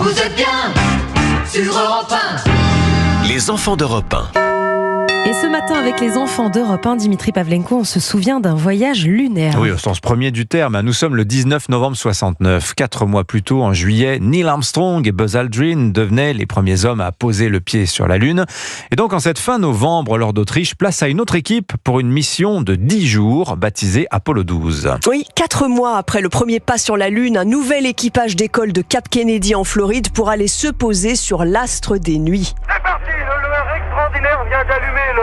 Vous êtes bien sur Europe 1. Les enfants d'Europe 1. Et ce matin, avec les enfants d'Europe 1, Dimitri Pavlenko, on se souvient d'un voyage lunaire. Oui, au sens premier du terme. Nous sommes le 19 novembre 69. 4 mois plus tôt, en juillet, Neil Armstrong et Buzz Aldrin devenaient les premiers hommes à poser le pied sur la Lune. Et donc, en cette fin novembre, lors d'Autriche, place à une autre équipe pour une mission de 10 jours, baptisée Apollo 12. Oui, 4 mois après le premier pas sur la Lune, un nouvel équipage d'école de Cap Kennedy en Floride pour aller se poser sur l'astre des nuits. C'est parti, le leurre extraordinaire vient d'allumer le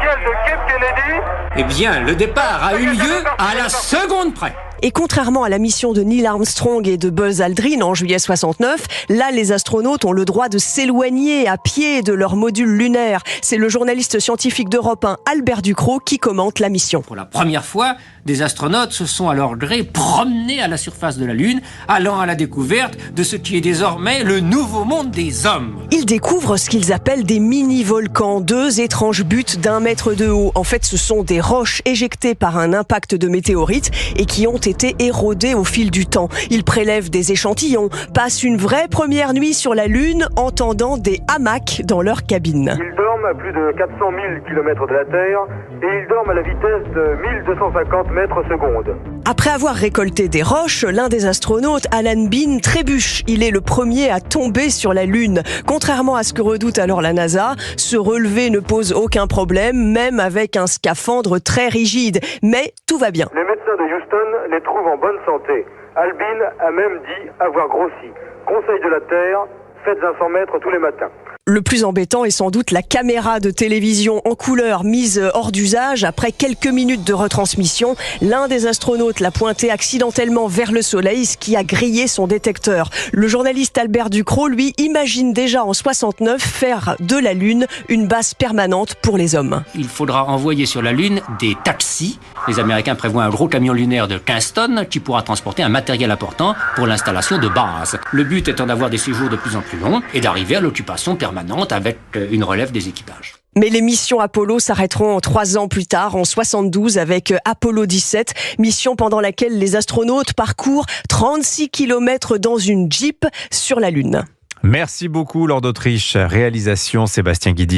ciel de Cap Kennedy. Eh bien, le départ a eu lieu à la seconde près. Et contrairement à la mission de Neil Armstrong et de Buzz Aldrin en juillet 69, là, les astronautes ont le droit de s'éloigner à pied de leur module lunaire. C'est le journaliste scientifique d'Europe 1, Albert Ducrot, qui commente la mission. Pour la première fois, des astronautes se sont à leur gré promenés à la surface de la Lune, allant à la découverte de ce qui est désormais le nouveau monde des hommes. Ils découvrent ce qu'ils appellent des mini-volcans, 2 étranges buttes d'1 mètre de haut. En fait, ce sont des roches éjectées par un impact de météorites et qui ont été érodées au fil du temps. Ils prélèvent des échantillons, passent une vraie première nuit sur la Lune en tendant des hamacs dans leur cabine. Ils dorment à plus de 400 000 km de la Terre et ils dorment à la vitesse de 1250 mètres secondes. Après avoir récolté des roches, l'un des astronautes, Alan Bean, trébuche. Il est le premier à tomber sur la Lune. Contrairement à ce que redoute alors la NASA, se relever ne pose aucun problème, même avec un scaphandre très rigide. Mais tout va bien. Les médecins de Houston les trouvent en bonne santé. Albin a même dit avoir grossi. Conseil de la Terre, faites un 100 mètres tous les matins. Le plus embêtant est sans doute la caméra de télévision en couleur mise hors d'usage. Après quelques minutes de retransmission, l'un des astronautes l'a pointé accidentellement vers le Soleil, ce qui a grillé son détecteur. Le journaliste Albert Ducrot, lui, imagine déjà en 69 faire de la Lune une base permanente pour les hommes. Il faudra envoyer sur la Lune des taxis. Les Américains prévoient un gros camion lunaire de 15 tonnes qui pourra transporter un matériel important pour l'installation de base. Le but étant d'avoir des séjours de plus en plus longs et d'arriver à l'occupation permanente avec une relève des équipages. Mais les missions Apollo s'arrêteront 3 ans plus tard, en 72, avec Apollo 17, mission pendant laquelle les astronautes parcourent 36 km dans une Jeep sur la Lune. Merci beaucoup, Lord d'Autriche. Réalisation Sébastien Guidi.